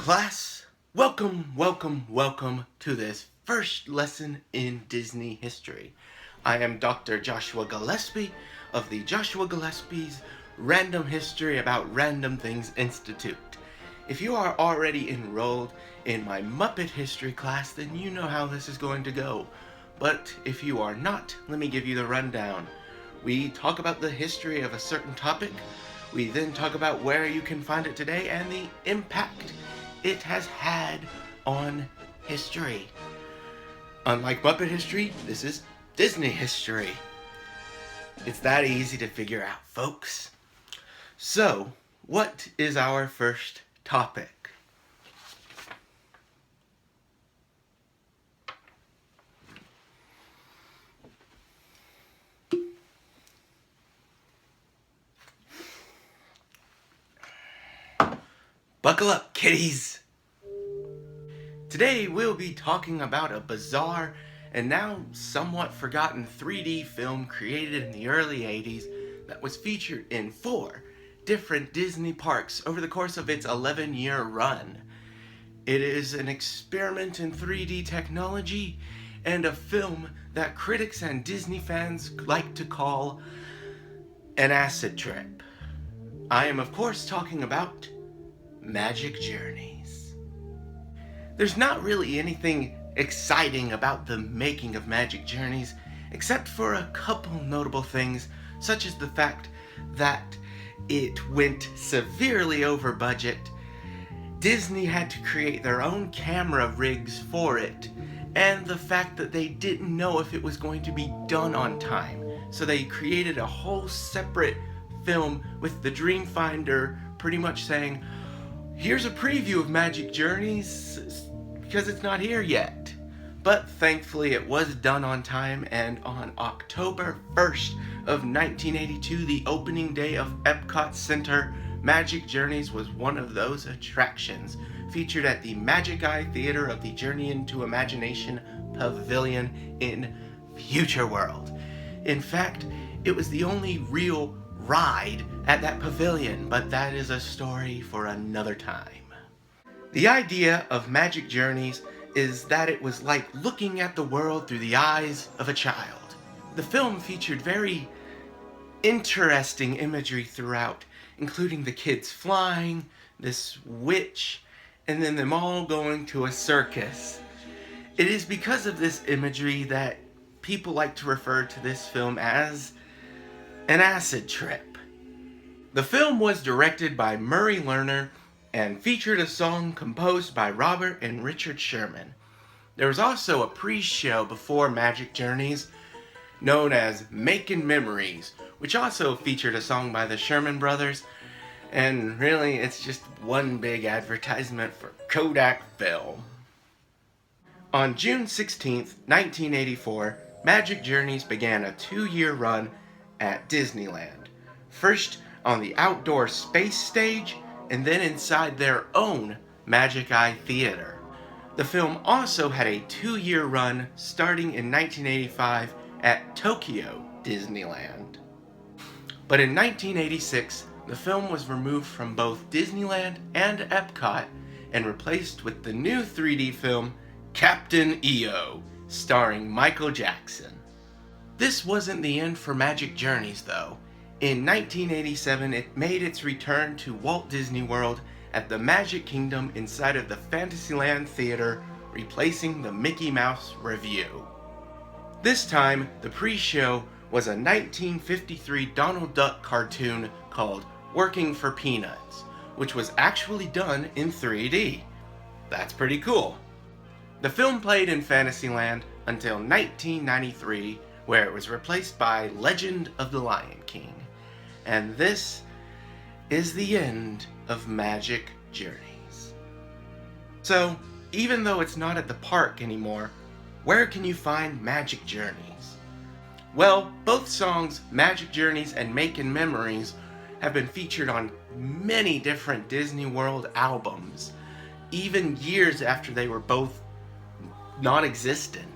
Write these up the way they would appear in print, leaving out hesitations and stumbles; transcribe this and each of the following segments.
class. Welcome to this first lesson in Disney history. I am Dr. Joshua Gillespie of the Joshua Gillespie's Random History About Random Things Institute. If you are already enrolled in my Muppet History class, then you know how this is going to go. But if you are not, let me give you the rundown. We talk about the history of a certain topic. We then talk about where you can find it today and the impact it has had on history. Unlike Muppet history, this is Disney history. It's that easy to figure out, folks. So, what is our first topic? Buckle up, kiddies! Today we'll be talking about a bizarre and now somewhat forgotten 3D film created in the early 80s that was featured in 4 different Disney parks over the course of its 11-year run. It is an experiment in 3D technology and a film that critics and Disney fans like to call an acid trip. I am of course talking about Magic Journeys. There's not really anything exciting about the making of Magic Journeys, except for a couple notable things, such as the fact that it went severely over budget. Disney had to create their own camera rigs for it, and the fact that they didn't know if it was going to be done on time. So they created a whole separate film with the Dreamfinder pretty much saying, here's a preview of Magic Journeys, because it's not here yet. But thankfully it was done on time, and on October 1st of 1982, the opening day of Epcot Center, Magic Journeys was one of those attractions, featured at the Magic Eye Theater of the Journey into Imagination Pavilion in Future World. In fact, it was the only real ride at that pavilion, but that is a story for another time. The idea of Magic Journeys is that it was like looking at the world through the eyes of a child. The film featured very interesting imagery throughout, including the kids flying, this witch, and then them all going to a circus. It is because of this imagery that people like to refer to this film as an acid trip. The film was directed by Murray Lerner and featured a song composed by Robert and Richard Sherman. There was also a pre-show before Magic Journeys known as Making Memories, which also featured a song by the Sherman Brothers, and really it's just one big advertisement for Kodak film. On June 16th, 1984, Magic Journeys began a 2-year run at Disneyland. First on the outdoor space stage, and then inside their own Magic Eye Theater. The film also had a 2-year run starting in 1985 at Tokyo Disneyland. But in 1986, the film was removed from both Disneyland and Epcot and replaced with the new 3D film Captain EO, starring Michael Jackson. This wasn't the end for Magic Journeys, though. In 1987, it made its return to Walt Disney World at the Magic Kingdom inside of the Fantasyland Theater, replacing the Mickey Mouse Revue. This time, the pre-show was a 1953 Donald Duck cartoon called Working for Peanuts, which was actually done in 3D. That's pretty cool. The film played in Fantasyland until 1993, where it was replaced by Legend of the Lion King. And this is the end of Magic Journeys. So, even though it's not at the park anymore, where can you find Magic Journeys? Well, both songs, Magic Journeys and Making Memories, have been featured on many different Disney World albums, even years after they were both non-existent.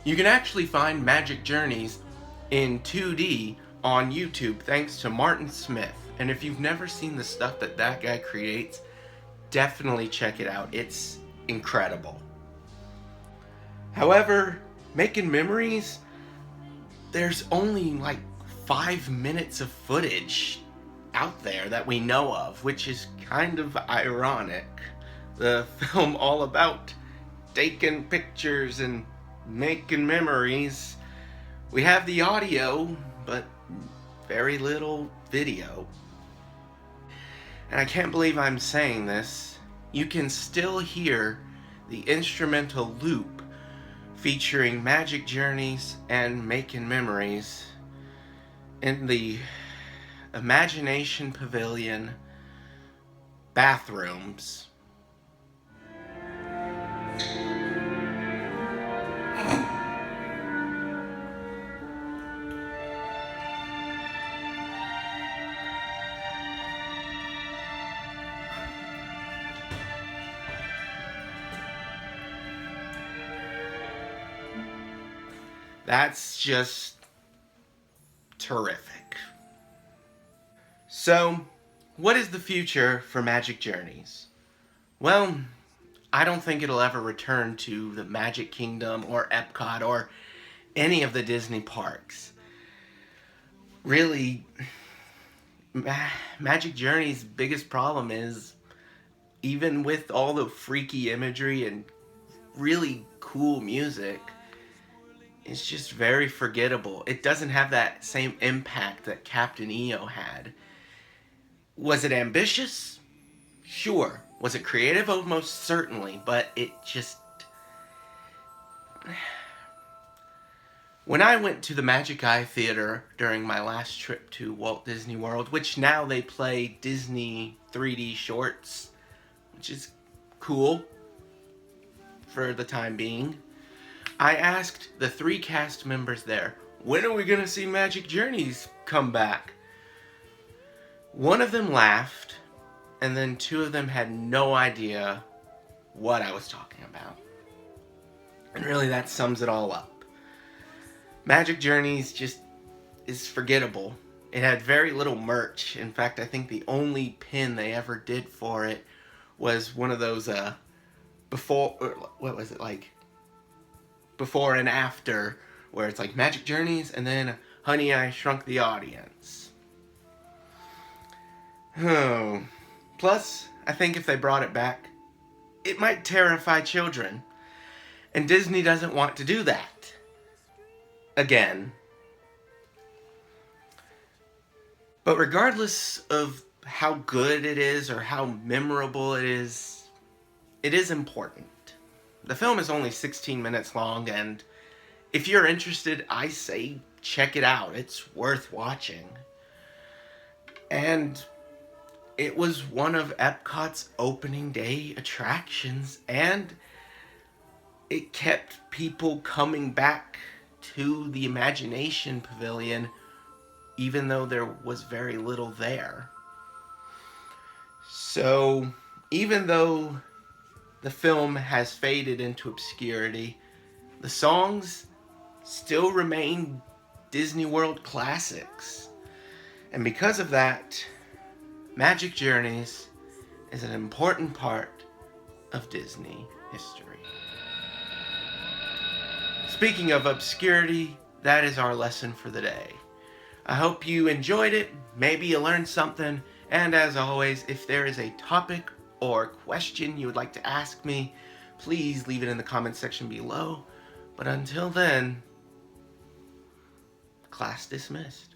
You can actually find Magic Journeys in 2D on YouTube thanks to Martin Smith, and if you've never seen the stuff that guy creates, definitely check it out. It's incredible. However, Making Memories, there's only like 5 minutes of footage out there that we know of, which is kind of ironic. The film all about taking pictures and making memories. We have the audio, but very little video. And I can't believe I'm saying this. You can still hear the instrumental loop featuring Magic Journeys and Making Memories in the Imagination Pavilion bathrooms. That's just terrific. So, what is the future for Magic Journeys? Well, I don't think it'll ever return to the Magic Kingdom or Epcot or any of the Disney parks. Really, Magic Journey's biggest problem is, even with all the freaky imagery and really cool music, it's just very forgettable. It doesn't have that same impact that Captain EO had. Was it ambitious? Sure. Was it creative? Oh, most certainly. But it just... When I went to the Magic Eye Theater during my last trip to Walt Disney World, which now they play Disney 3D shorts, which is cool for the time being, I asked the 3 cast members there, when are we going to see Magic Journeys come back? One of them laughed, and then 2 of them had no idea what I was talking about. And really, that sums it all up. Magic Journeys just is forgettable. It had very little merch. In fact, I think the only pin they ever did for it was one of those before and after, where it's like Magic Journeys and then Honey, I Shrunk the Audience. Oh. Plus, I think if they brought it back, it might terrify children. And Disney doesn't want to do that. Again. But regardless of how good it is or how memorable it is important. The film is only 16 minutes long, and if you're interested, I say check it out. It's worth watching. And it was one of Epcot's opening day attractions, and it kept people coming back to the Imagination Pavilion even though there was very little there. So, even though the film has faded into obscurity, the songs still remain Disney World classics. And because of that, Magic Journeys is an important part of Disney history. Speaking of obscurity, that is our lesson for the day. I hope you enjoyed it, maybe you learned something, and as always, if there is a topic or question you would like to ask me, please leave it in the comment section below. But until then, class dismissed.